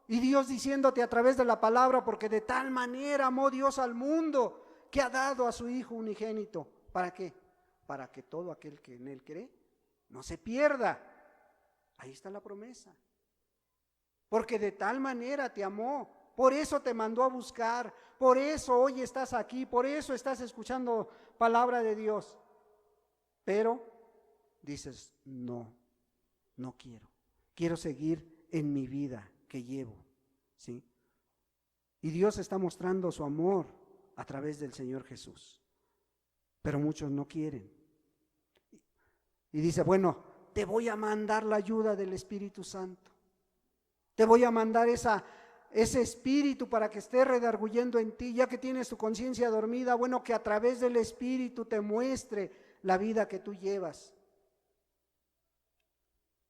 y Dios diciéndote a través de la palabra, porque de tal manera amó Dios al mundo, que ha dado a su Hijo unigénito. ¿Para qué? Para que todo aquel que en Él cree no se pierda. Ahí está la promesa. Porque de tal manera te amó, por eso te mandó a buscar, por eso hoy estás aquí, por eso estás escuchando palabra de Dios. Pero dices, no quiero seguir en mi vida que llevo, ¿sí? Y Dios está mostrando su amor a través del Señor Jesús, pero muchos no quieren. Y dice, bueno, te voy a mandar la ayuda del Espíritu Santo, te voy a mandar ese espíritu para que esté redarguyendo en ti, ya que tienes tu conciencia dormida, bueno, que a través del Espíritu te muestre la vida que tú llevas.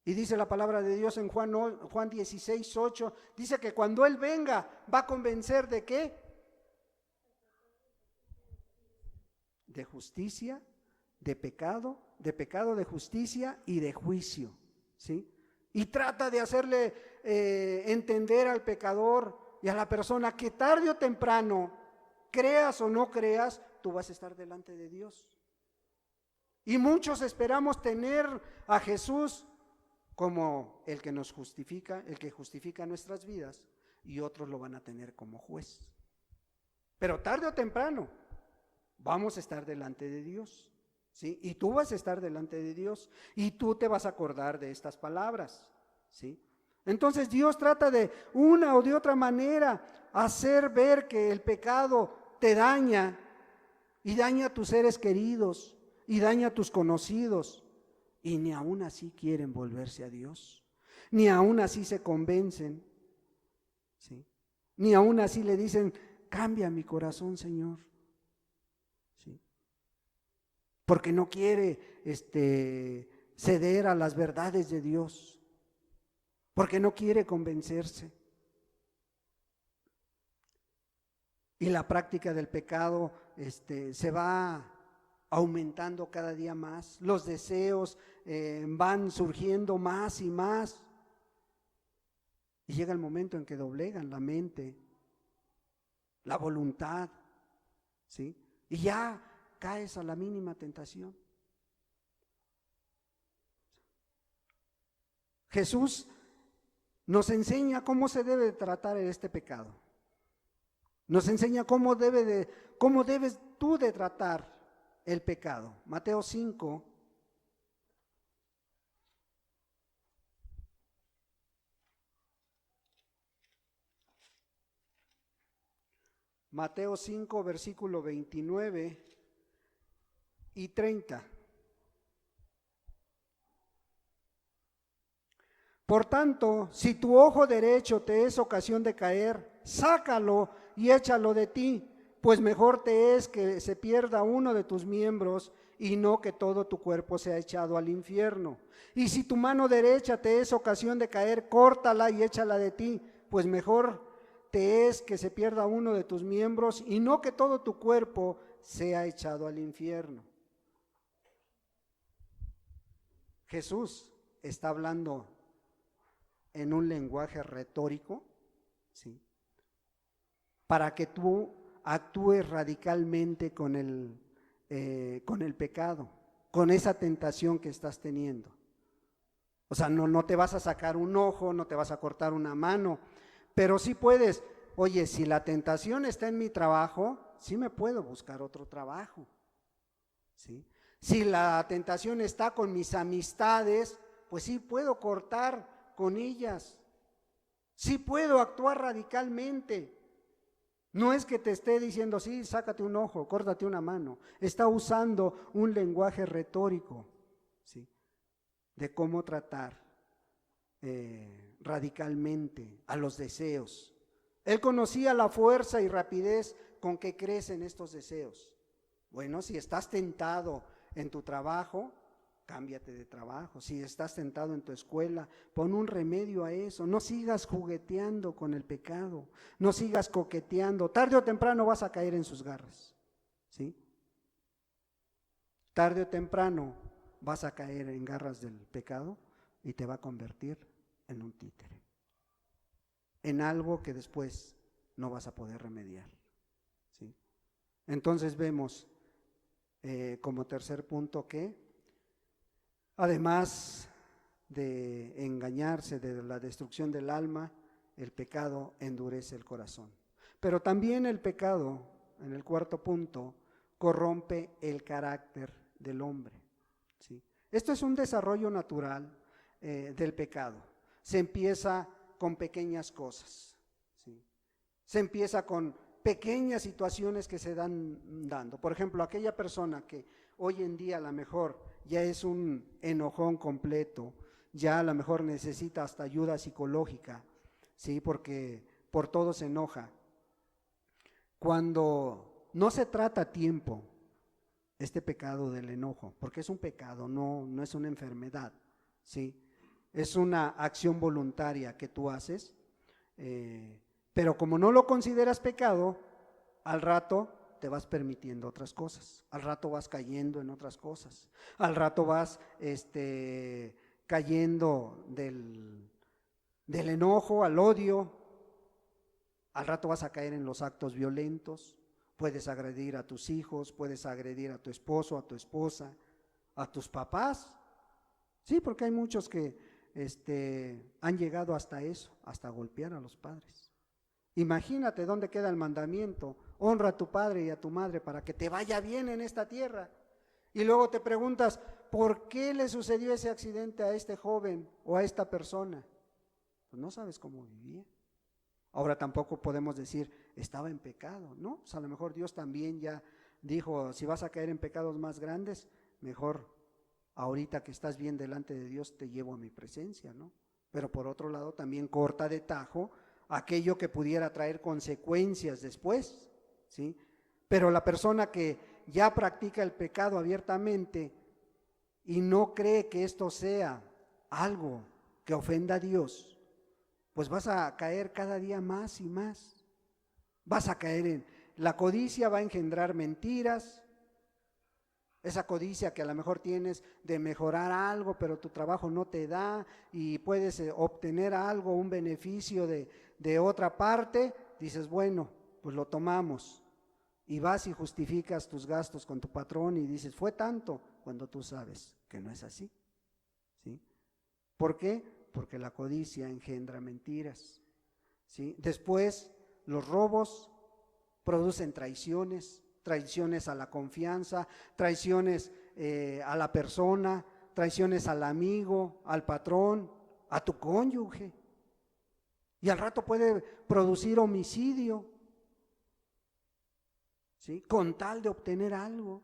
Y dice la palabra de Dios en Juan 16:8, dice que cuando Él venga va a convencer de ¿qué? De justicia, de pecado, de justicia y de juicio, ¿sí? Y trata de hacerle entender al pecador y a la persona que tarde o temprano, creas o no creas, tú vas a estar delante de Dios. Y muchos esperamos tener a Jesús como el que nos justifica, el que justifica nuestras vidas, y otros lo van a tener como juez. Pero tarde o temprano vamos a estar delante de Dios, ¿sí? Y tú vas a estar delante de Dios y tú te vas a acordar de estas palabras, ¿sí? Entonces Dios trata de una o de otra manera hacer ver que el pecado te daña y daña a tus seres queridos y daña a tus conocidos, y ni aún así quieren volverse a Dios, ni aún así se convencen, ¿sí? Ni aún así le dicen, cambia mi corazón, Señor, ¿sí? Porque no quiere ceder a las verdades de Dios, porque no quiere convencerse. Y la práctica del pecado se va aumentando cada día más, los deseos van surgiendo más y más, y llega el momento en que doblegan la mente, la voluntad, ¿sí? Y ya caes a la mínima tentación. Jesús nos enseña cómo se debe tratar este pecado. Nos enseña cómo debes tú de tratar el pecado. Mateo 5. Mateo 5, versículo 29 y 30. Por tanto, si tu ojo derecho te es ocasión de caer, sácalo y échalo de ti, pues mejor te es que se pierda uno de tus miembros y no que todo tu cuerpo sea echado al infierno. Y si tu mano derecha te es ocasión de caer, córtala y échala de ti, pues mejor te es que se pierda uno de tus miembros y no que todo tu cuerpo sea echado al infierno. Jesús está hablando en un lenguaje retórico, ¿sí? Para que tú actúes radicalmente con el pecado, con esa tentación que estás teniendo. O sea, no te vas a sacar un ojo, no te vas a cortar una mano, pero sí puedes, oye, si la tentación está en mi trabajo, sí me puedo buscar otro trabajo, ¿sí? Si la tentación está con mis amistades, pues sí puedo cortar con ellas, sí puedo actuar radicalmente. No es que te esté diciendo, sí, sácate un ojo, córtate una mano. Está usando un lenguaje retórico, ¿sí? De cómo tratar radicalmente a los deseos. Él conocía la fuerza y rapidez con que crecen estos deseos. Bueno, si estás tentado en tu trabajo, cámbiate de trabajo. Si estás tentado en tu escuela, pon un remedio a eso. No sigas jugueteando con el pecado, no sigas coqueteando. Tarde o temprano vas a caer en sus garras, ¿sí? Tarde o temprano vas a caer en garras del pecado y te va a convertir en un títere, en algo que después no vas a poder remediar, ¿sí? Entonces vemos como tercer punto que además de engañarse, de la destrucción del alma, el pecado endurece el corazón. Pero también el pecado, en el cuarto punto, corrompe el carácter del hombre, ¿sí? Esto es un desarrollo natural del pecado. Se empieza con pequeñas cosas, ¿sí? Se empieza con pequeñas situaciones que se dan dando. Por ejemplo, aquella persona que hoy en día a lo mejor ya es un enojón completo, ya a lo mejor necesita hasta ayuda psicológica, ¿sí? Porque por todo se enoja. Cuando no se trata a tiempo este pecado del enojo, porque es un pecado, no es una enfermedad, ¿sí? Es una acción voluntaria que tú haces, pero como no lo consideras pecado, al rato te vas permitiendo otras cosas, al rato vas cayendo en otras cosas, al rato vas cayendo del enojo al odio, al rato vas a caer en los actos violentos, puedes agredir a tus hijos, puedes agredir a tu esposo, a tu esposa, a tus papás, sí, porque hay muchos que han llegado hasta eso, hasta golpear a los padres. Imagínate dónde queda el mandamiento, honra a tu padre y a tu madre para que te vaya bien en esta tierra. Y luego te preguntas, ¿por qué le sucedió ese accidente a este joven o a esta persona? Pues no sabes cómo vivía. Ahora tampoco podemos decir, estaba en pecado, ¿no? Pues a lo mejor Dios también ya dijo, si vas a caer en pecados más grandes, mejor ahorita que estás bien delante de Dios te llevo a mi presencia, ¿no? Pero por otro lado también corta de tajo aquello que pudiera traer consecuencias después, ¿sí? Pero la persona que ya practica el pecado abiertamente y no cree que esto sea algo que ofenda a Dios, pues vas a caer cada día más y más. Vas a caer en la codicia, va a engendrar mentiras. Esa codicia que a lo mejor tienes de mejorar algo, pero tu trabajo no te da y puedes obtener algo, un beneficio de otra parte, dices, bueno, pues lo tomamos. Y vas y justificas tus gastos con tu patrón y dices, fue tanto, cuando tú sabes que no es así, ¿sí? ¿Por qué? Porque la codicia engendra mentiras, ¿sí? Después, los robos producen traiciones, traiciones a la confianza, traiciones a la persona, traiciones al amigo, al patrón, a tu cónyuge. Y al rato puede producir homicidio, ¿sí? Con tal de obtener algo.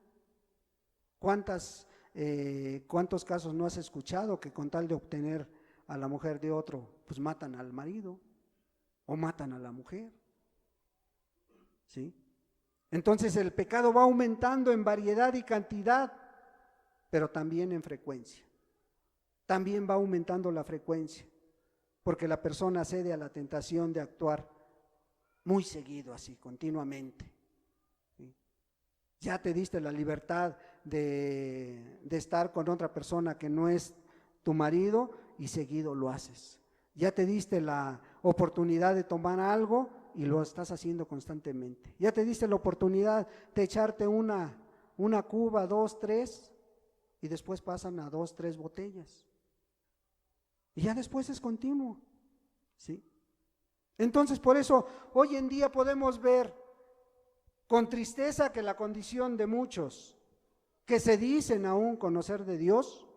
¿Cuántos casos no has escuchado que con tal de obtener a la mujer de otro, pues matan al marido o matan a la mujer? ¿Sí? Entonces el pecado va aumentando en variedad y cantidad, pero también en frecuencia. También va aumentando la frecuencia, porque la persona cede a la tentación de actuar muy seguido así, continuamente. ¿Sí? Ya te diste la libertad de estar con otra persona que no es tu marido y seguido lo haces. Ya te diste la oportunidad de tomar algo y lo estás haciendo constantemente. Ya te diste la oportunidad de echarte una cuba, 2, 3, y después pasan a 2, 3 botellas. Y ya después es continuo, ¿sí? Entonces, por eso, hoy en día podemos ver con tristeza que la condición de muchos que se dicen aún conocer de Dios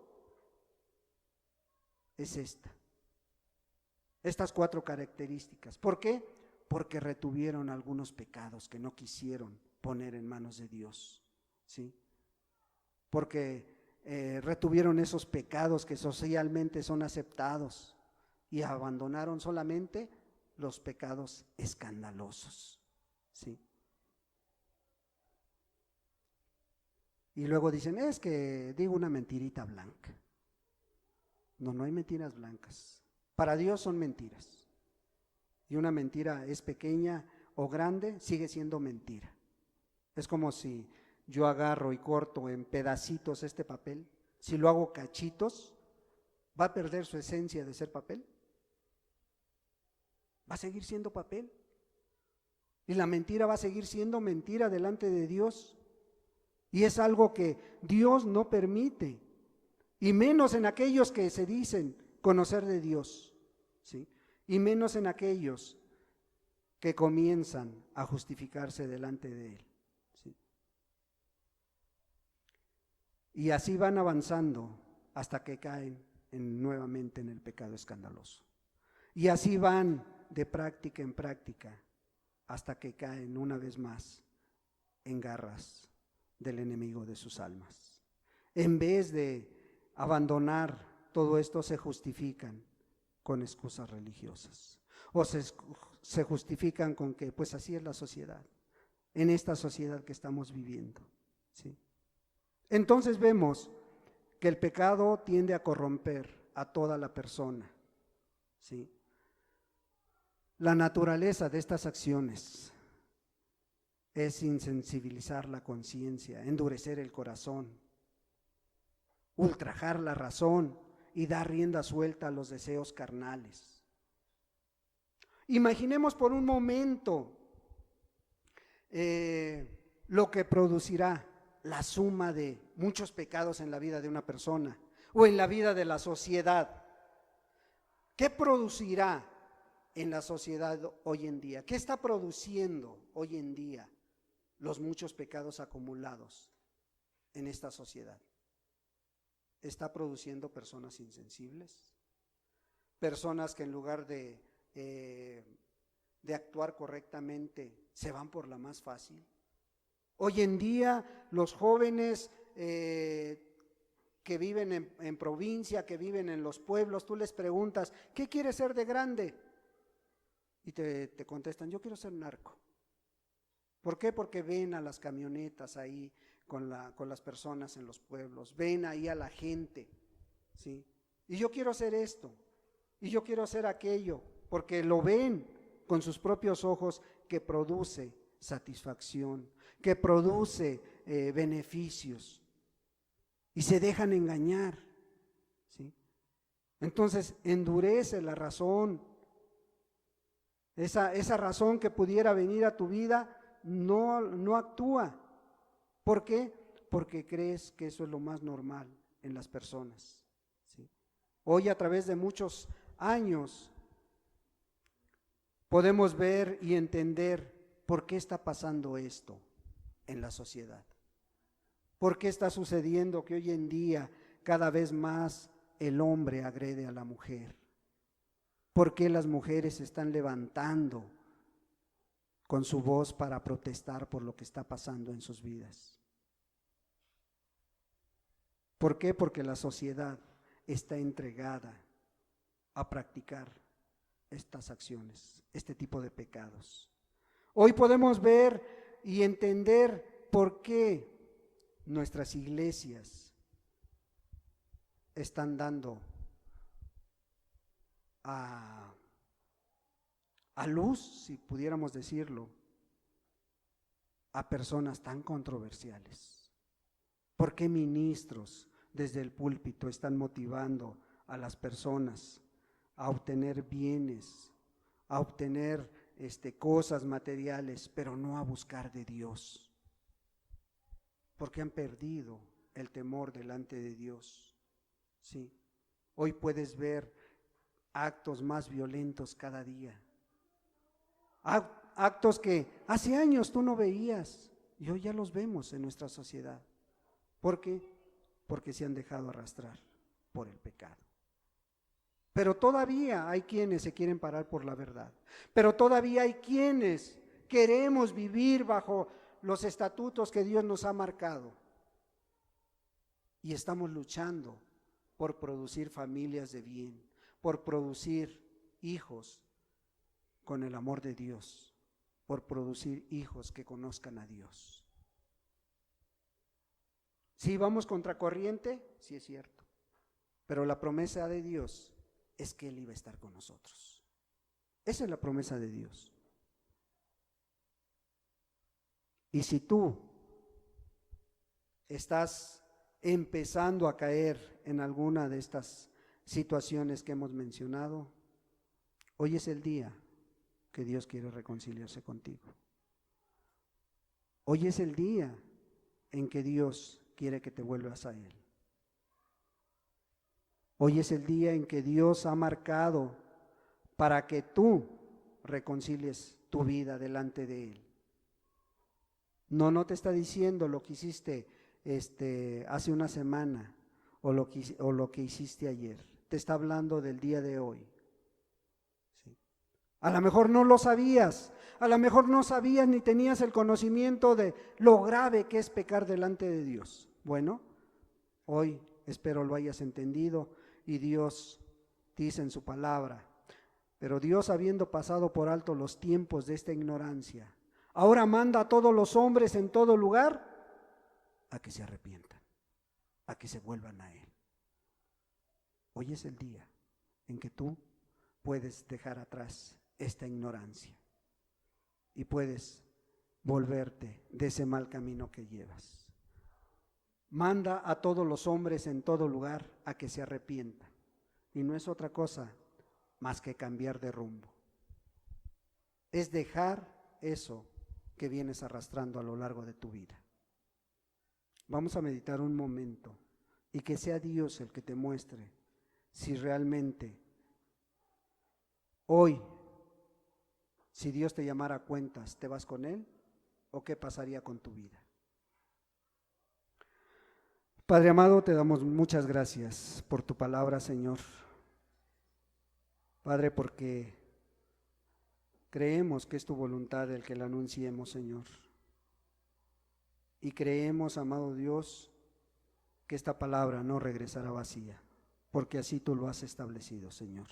es estas 4 características. ¿Por qué? Porque retuvieron algunos pecados que no quisieron poner en manos de Dios, ¿sí? Porque retuvieron esos pecados que socialmente son aceptados y abandonaron solamente los pecados escandalosos, ¿sí? Y luego dicen, es que digo una mentirita blanca. No, no hay mentiras blancas. Para Dios son mentiras. Y una mentira es pequeña o grande, sigue siendo mentira. Es como si yo agarro y corto en pedacitos este papel. Si lo hago cachitos, ¿va a perder su esencia de ser papel? Va a seguir siendo papel. Y la mentira va a seguir siendo mentira delante de Dios. Y es algo que Dios no permite. Y menos en aquellos que se dicen conocer de Dios, ¿sí? Y menos en aquellos que comienzan a justificarse delante de Él, ¿sí? Y así van avanzando hasta que caen nuevamente en el pecado escandaloso. Y así van de práctica en práctica hasta que caen una vez más en garras del enemigo de sus almas. En vez de abandonar todo esto, se justifican con excusas religiosas o se justifican con que pues así es la sociedad, en esta sociedad que estamos viviendo, ¿sí? Entonces vemos que el pecado tiende a corromper a toda la persona, ¿sí? La naturaleza de estas acciones es insensibilizar la conciencia, endurecer el corazón, ultrajar la razón y dar rienda suelta a los deseos carnales. Imaginemos por un momento lo que producirá la suma de muchos pecados en la vida de una persona o en la vida de la sociedad. ¿Qué producirá en la sociedad hoy en día? ¿Qué está produciendo hoy en día los muchos pecados acumulados en esta sociedad? ¿Está produciendo personas insensibles? personas que en lugar de actuar correctamente se van por la más fácil. Hoy en día los jóvenes que viven en provincia, que viven en los pueblos, tú les preguntas, ¿qué quieres ser de grande? Y te contestan, yo quiero ser narco. ¿Por qué? Porque ven a las camionetas ahí con las personas en los pueblos, ven ahí a la gente, ¿sí? Y yo quiero hacer esto, y yo quiero hacer aquello, porque lo ven con sus propios ojos que produce satisfacción, que produce beneficios, y se dejan engañar, ¿sí? Entonces endurece la razón, esa razón que pudiera venir a tu vida no actúa. ¿Por qué? Porque crees que eso es lo más normal en las personas, ¿sí? Hoy a través de muchos años podemos ver y entender por qué está pasando esto en la sociedad. ¿Por qué está sucediendo que hoy en día cada vez más el hombre agrede a la mujer? ¿Por qué las mujeres se están levantando con su voz para protestar por lo que está pasando en sus vidas? ¿Por qué? Porque la sociedad está entregada a practicar estas acciones, este tipo de pecados. Hoy podemos ver y entender por qué nuestras iglesias están dando a luz, si pudiéramos decirlo, a personas tan controversiales. ¿Por qué ministros desde el púlpito están motivando a las personas a obtener bienes, a obtener cosas materiales, pero no a buscar de Dios? Porque han perdido el temor delante de Dios, ¿sí? Hoy puedes ver actos más violentos cada día, actos que hace años tú no veías y hoy ya los vemos en nuestra sociedad. ¿Por qué? Porque se han dejado arrastrar por el pecado. Pero todavía hay quienes se quieren parar por la verdad, pero todavía hay quienes queremos vivir bajo los estatutos que Dios nos ha marcado y estamos luchando por producir familias de bien, por producir hijos con el amor de Dios, por producir hijos que conozcan a Dios. Si vamos contracorriente, sí es cierto, pero la promesa de Dios es que Él iba a estar con nosotros. Esa es la promesa de Dios. Y si tú estás empezando a caer en alguna de estas situaciones que hemos mencionado, hoy es el día que Dios quiere reconciliarse contigo. Hoy es el día en que Dios quiere que te vuelvas a Él. Hoy es el día en que Dios ha marcado para que tú reconcilies tu vida delante de Él. No te está diciendo lo que hiciste hace una semana o lo que hiciste ayer. Te está hablando del día de hoy. ¿Sí? A lo mejor no lo sabías, a lo mejor no sabías ni tenías el conocimiento de lo grave que es pecar delante de Dios. Bueno, hoy espero lo hayas entendido y Dios dice en su palabra, pero Dios, habiendo pasado por alto los tiempos de esta ignorancia, ahora manda a todos los hombres en todo lugar a que se arrepientan, a que se vuelvan a Él. Hoy es el día en que tú puedes dejar atrás esta ignorancia y puedes volverte de ese mal camino que llevas. Manda a todos los hombres en todo lugar a que se arrepientan. Y no es otra cosa más que cambiar de rumbo. Es dejar eso que vienes arrastrando a lo largo de tu vida. Vamos a meditar un momento y que sea Dios el que te muestre si realmente hoy, si Dios te llamara a cuentas, ¿te vas con Él o qué pasaría con tu vida? Padre amado, te damos muchas gracias por tu palabra, Señor. Padre, porque creemos que es tu voluntad el que la anunciemos, Señor. Y creemos, amado Dios, que esta palabra no regresará vacía, porque así tú lo has establecido, Señor.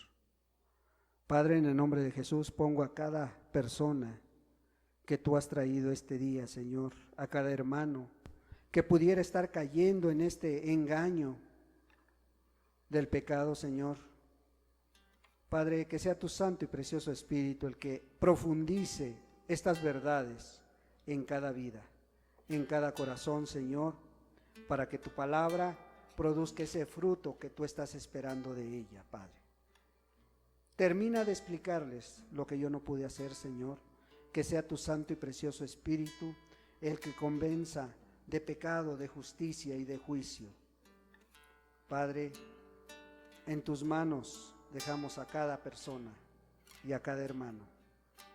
Padre, en el nombre de Jesús, pongo a cada persona que tú has traído este día, Señor, a cada hermano que pudiera estar cayendo en este engaño del pecado, Señor. Padre, que sea tu santo y precioso Espíritu el que profundice estas verdades en cada vida, en cada corazón, Señor, para que tu palabra produzca ese fruto que tú estás esperando de ella, Padre. Termina de explicarles lo que yo no pude hacer, Señor. Que sea tu santo y precioso Espíritu el que convenza de pecado, de justicia y de juicio. Padre, en tus manos dejamos a cada persona y a cada hermano.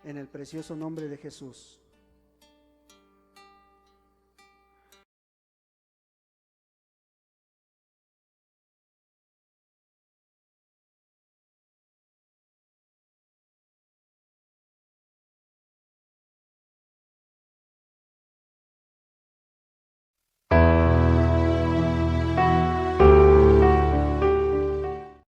En el precioso nombre de Jesús.